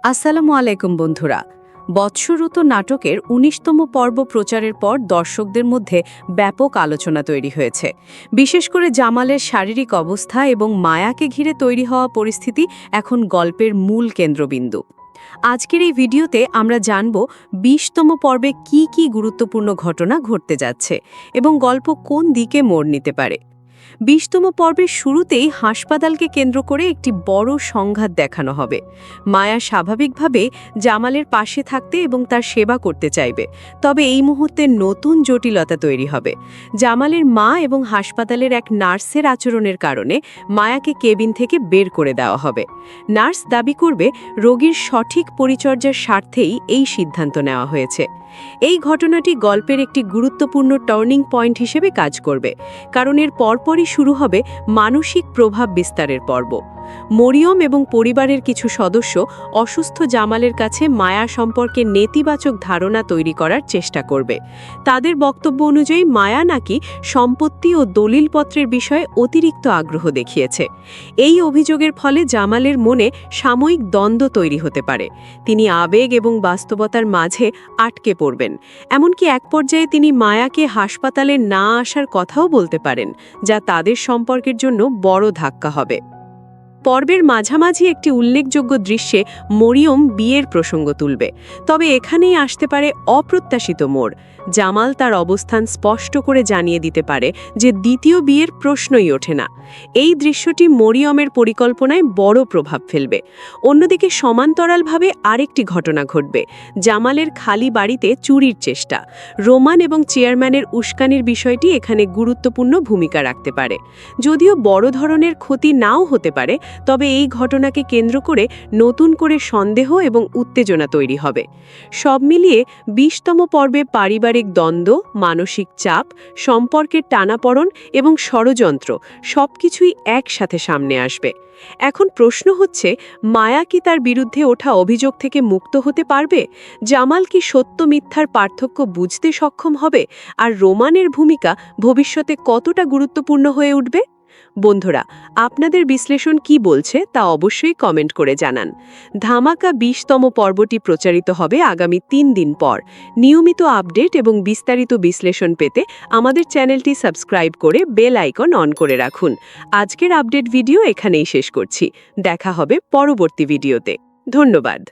আসসালামু আলাইকুম বন্ধুরা। বৎসরূত নাটকের ১৯তম পর্ব প্রচারের পর দর্শকদের মধ্যে ব্যাপক আলোচনা তৈরি হয়েছে। বিশেষ করে জামালের শারীরিক অবস্থা এবং মায়াকে ঘিরে তৈরি হওয়া পরিস্থিতি এখন গল্পের মূল কেন্দ্রবিন্দু। আজকের এই ভিডিওতে আমরা জানব ২০তম পর্বে কি কি গুরুত্বপূর্ণ ঘটনা ঘটতে যাচ্ছে এবং গল্প কোন দিকে মোড় নিতে পারে। ২০তম পর্বের শুরুতেই হাসপাতালকে কেন্দ্র করে একটি বড় সংঘাত দেখানো হবে। মায়া স্বাভাবিকভাবে জামালের পাশে থাকতে এবং তার সেবা করতে চাইবে, তবে এই মুহূর্তে নতুন জটিলতা তৈরি হবে। জামালের মা এবং হাসপাতালের এক নার্সের আচরণের কারণে মায়াকে কেবিন থেকে বের করে দেওয়া হবে। নার্স দাবি করবে রোগীর সঠিক পরিচর্যার স্বার্থেই এই সিদ্ধান্ত নেওয়া হয়েছে। এই ঘটনাটি গল্পের একটি গুরুত্বপূর্ণ টার্নিং পয়েন্ট হিসেবে কাজ করবে, কারণ এর পরপরই শুরু হবে মানসিক প্রভাব বিস্তারের পর্ব। মরিয়ম এবং পরিবারের কিছু সদস্য অসুস্থ জামালের কাছে মায়া সম্পর্কে নেতিবাচক ধারণা তৈরি করার চেষ্টা করবে। তাদের বক্তব্য অনুযায়ী মায়া নাকি সম্পত্তি ও দলিলপত্রের বিষয়ে অতিরিক্ত আগ্রহ দেখিয়েছে। এই অভিযোগের ফলে জামালের মনে সাময়িক দ্বন্দ্ব তৈরি হতে পারে। তিনি আবেগ এবং বাস্তবতার মাঝে আটকে পড়বেন। এমনকি এক পর্যায়ে তিনি মায়াকে হাসপাতালে না আসার কথাও বলতে পারেন, যা তাদের সম্পর্কের জন্য বড় ধাক্কা হবে। পর্বের মাঝামাঝি একটি উল্লেখযোগ্য দৃশ্যে মরিয়ম বিয়ের প্রসঙ্গ তুলবে, তবে এখানেই আসতে পারে অপ্রত্যাশিত মোড়। জামাল তার অবস্থান স্পষ্ট করে জানিয়ে দিতে পারে যে দ্বিতীয় বিয়ের প্রশ্নই ওঠে না। এই দৃশ্যটি মরিয়মের পরিকল্পনায় বড় প্রভাব ফেলবে। অন্যদিকে সমান্তরালভাবে আরেকটি ঘটনা ঘটবে, জামালের খালি বাড়িতে চুরির চেষ্টা। রোমান এবং চেয়ারম্যানের উস্কানির বিষয়টি এখানে গুরুত্বপূর্ণ ভূমিকা রাখতে পারে। যদিও বড় ধরনের ক্ষতি নাও হতে পারে, তবে এই ঘটনাকে কেন্দ্র করে নতুন করে সন্দেহ এবং উত্তেজনা তৈরি হবে। সব মিলিয়ে ২০তম পর্বে পারিবারিক দ্বন্দ্ব, মানসিক চাপ, সম্পর্কের টানাপড়ন এবং ষড়যন্ত্র সবকিছুই একসাথে সামনে আসবে। এখন প্রশ্ন হচ্ছে, মায়া কি তার বিরুদ্ধে ওঠা অভিযোগ থেকে মুক্ত হতে পারবে? জামাল কি সত্য মিথ্যার পার্থক্য বুঝতে সক্ষম হবে? আর রোমানের ভূমিকা ভবিষ্যতে কতটা গুরুত্বপূর্ণ হয়ে উঠবে? বন্ধুরা, আপনাদের বিশ্লেষণ কি বলছে তা অবশ্যই কমেন্ট করে জানান। ধামাকা ২০তম পর্বটি প্রচারিত হবে আগামী ৩ দিন পর। নিয়মিত আপডেট এবং বিস্তারিত বিশ্লেষণ পেতে আমাদের চ্যানেলটি সাবস্ক্রাইব করে বেল আইকন অন করে রাখুন। আজকের আপডেট ভিডিও এখানেই শেষ করছি। দেখা হবে পরবর্তী ভিডিওতে। ধন্যবাদ।